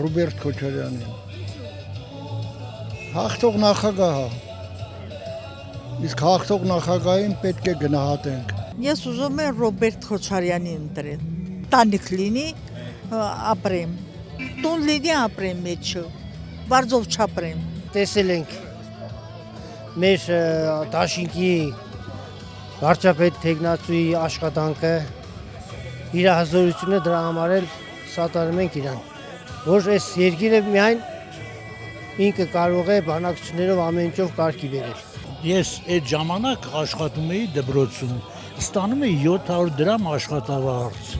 Ռոբերտ Քոչարյանին։ Հաղթող նախագահ է։ Իսկ հաղթող նախագահին պետք է գնահատենք։ Ես ուզում եմ Ռոբերտ Քոչարյանին ընտրել։ Տանիք լինի, ապրեմ։ Տուն լինի ապրեմ մեջը։ Բարձով չապրեմ։ Տեսել ենք մեր դաշինքի վարչապետ Թեկնածուի աշխատանքը, իր հզորությունը դրա համար էլ սատարում ենք իրան, որ այս երկիրը միայն ինքը կարող է բանակցություններով ամեն ինչով կարգի բերել։ Ես այդ ժամանակ աշխատում էի դպրոցում, ստանում էի 700 դրամ աշխատավարձ,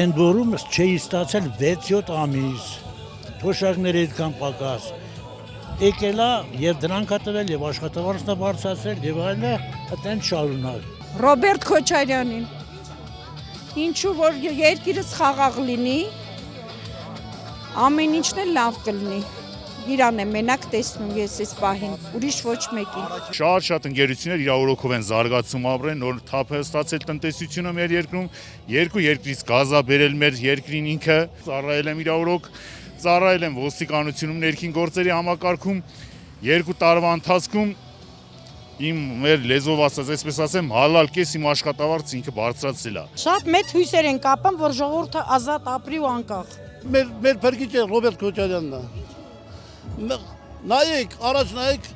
ընդ որում չէի ստացել 6-7 ամիս, թոշակները այդքան պակաս, եկելա և դրանք տվել և աշխատավարձն է բարձրացրել և այլը այդտենց շարունակ։ Ռոբերտ Քոչարյանին, ինչու որ երկիրս խաղաղ լինի, ամեն ինչն էլ լավ կլինի, իրան է մենակ տեսնում ես այս պահին, ուրիշ ոչ մեկին։ Շատ ընկերություններ իր օրոքով են զարգացում ապրեն, նոր թափ է ստացել տնտեսությունը մեր երկրում, երկու երկրից գազ է բերել մեր երկրին ինքը, ծառայել եմ իր օրոք, ծառայել եմ ոստիկանությունում ներքին գործերի համակարգում, 2 տարվա ընթացքում իմ մեր լեզվով ասած, այսպես ասեմ, հալալ կես իմ աշխատավարձը ինքը բարձրացրել է։ Շատ մեծ հույսեր են կապում, որ ժողովուրդը ազատ ապրի ու անկախ։ Մեր փրկիչը Ռոբերտ Քոչարյանն է։ Նայեք, առաջ նայեք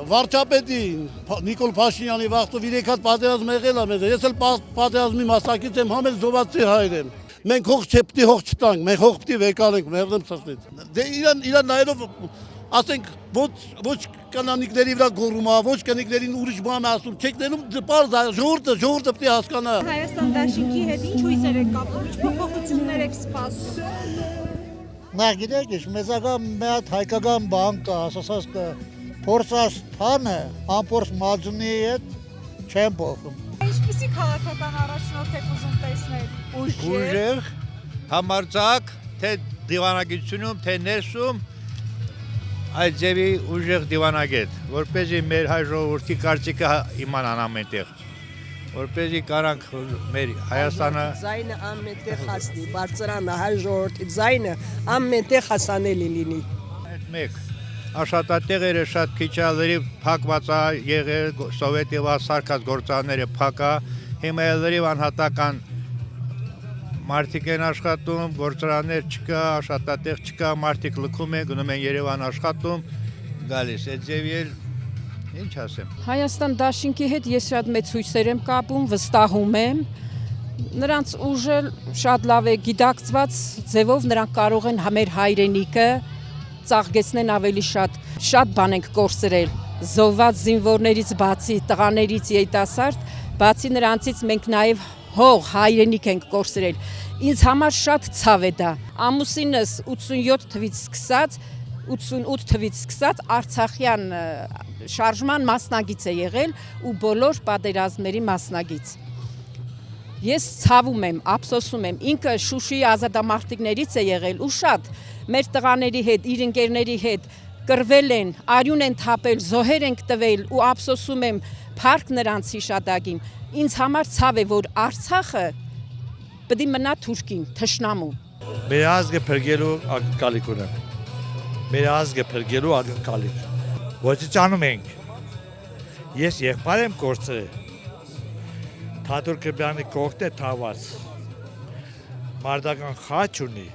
վարչապետին Նիկոլ Փաշինյանի վաղտով 3 հատ պատերազմ եղել է մեզ։ Ես էլ պատերազմի մասնակից եմ, համ էլ զոհվածի հայր եմ։ Մենք հող չպետք հող չտանք, մենք հող պիտի վեկալենք, մերդեմ սրտից։ Դե իրան նայելով ասենք ոչ կանանիկների վրա գոռում է, ոչ կանանիկներին ուրիշ բան ասում, չեք նայում պարզ է, ժողովուրդը պիտի հասկանա։ Հայաստան դաշինքի հետ ինչ հույսեր եք կապում, ինչ փոփոխություններ եք սպասում։ Նա գիտեք, մեզական մի հատ հայկական բան կա, ասած կա, փորձած թանը, ամփորձ մածունի հետ չեն փոխում։ Ինչպիսի քաղաքական առաջնորդ եք ուզում տեսնել։ Ուժեղ, համարձակ, թե դիվանագիտությունում, թե ներսում, այդ ձևի ուժեղ դիվանագետ, որպեսզի մեր հայ ժողովրդի կարծիքը իմանան ամենտեղ, որպեսզի կարանք մեր Հայաստանը ձայնը ամենտեղ հասնի, բարձրանը հայ ժողովրդի ձայնը ամենտեղ հասանելի լինի։ այդ մեկ աշխատատեղերը շատ քիչ ալերի փակված է եղել, սովետի սարքած գործարանները փակա, հիմա ելերի անհատական մարդիկ են աշխատում, գործարաններ չկա, աշխատատեղ չկա, մարդիկ լքում են, գնում են Երևան աշխատում, գալիս, այդ ձևի էլ ինչ ասեմ։ Հայաստան դաշինքի հետ ես շատ մեծ հույսեր եմ կապում, վստահում եմ, նրանց ուժը շատ լավ է գիտակցված ձևով, նրանք կարող են մեր հայրենիքը ծաղկեցնեն ավելի շատ բան ենք կորցրել, զոհված զինվորներից բացի, տղաներից երիտասարդ, բացի նրանցից մենք նաև հող հայրենիք ենք կորցրել։ Ինձ համար շատ ցավ է դա։ Ամուսինս 87 թվից սկսած Արցախյան շարժման մասնագիծ է եղել ու բոլոր պատերազմների մասնագիծ։ Ես ցավում եմ, ափսոսում եմ, ինքը Շուշիի ազատամարտիկներից է եղել ու շատ մեր տղաների հետ, իր ընկերների հետ կռվել են, արյուն են թափել, զոհեր ենք տվել ու ափսոսում եմ փառք նրանց հիշատակին։ Ինձ համար ցավ է, որ Արցախը պետք է մնա թուրքին, թշնամու։ Մեր ազգը փրկելու ակնկալիք ունենք։ Մեր ազգը փրկելու ակնկալիք։ Ոչնչանում ենք։ Ես եղբայր եմ կորցրել։ Թաթուր Կրբյանի կողքն է թաղված։ Մարտական խաչ ունի։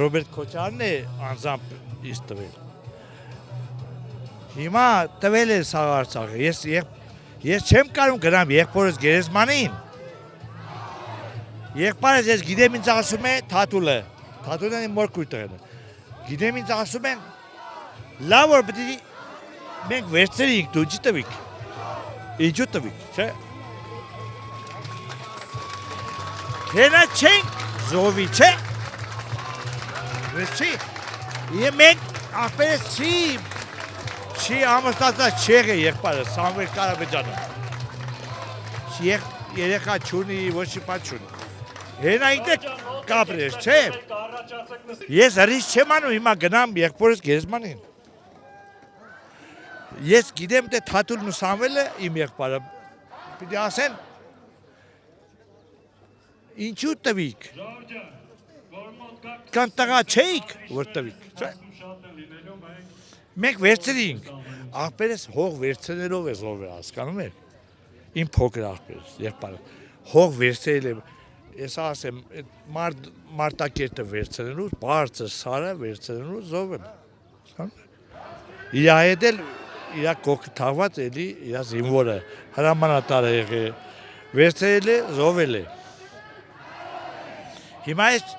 Ռոբերտ Քոչարյանն է անձամբ ինձ տվել։ Հիմա տվել է Արցախը։ Ես չեմ կարող գնամ եղբորս գերեզմանին։ Եղբայրս ես գիտեմ ինձ ասում է Թաթուլը։ Թաթուլն իմ մոր քույրն է։ Գիտեմ ինձ ասում են լավ որ պիտի մենք վերցրեինք դու չի տվիք։ Ինչու տվիք, չէ՞։ Հենա չենք զովի, չէ՞։ Վերցի։ Մենք ապերս չի ամստացած չեղը եղբայրը Սամվել Կարապետյանը։ Երեխա չունի, ոչ մի բան չունի։ Հենա ինքն կապրես, չէ՞։ Ես հրից չեմ անում հիմա գնամ եղբորս գերեզմանին։ Ես գիտեմ թե Թաթուլն ու Սամվելը իմ եղբայրը պիտի ասեն ինչու տվիք։ Կան տղա չէիք, որ տվիք։ Մենք վերցրինք, աղբերս հող վերցնելով է զոհվել, հասկանում եք։ Իմ փոքր աղբերս, եղբայրը, հող վերցրել եմ, ես ասեմ, մարտակերտը վերցնելու, բարձր սարը վերցնելու զոհվել, հասկանում եք։ Իրա հետ էլ, իրա կողքը թաղված էլի, իրա զինվորը, հրամանատար է եղել, վերցրել է, զոհվել է։ Հիմա այս,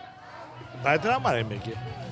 բայց դրա համար եմ եկել։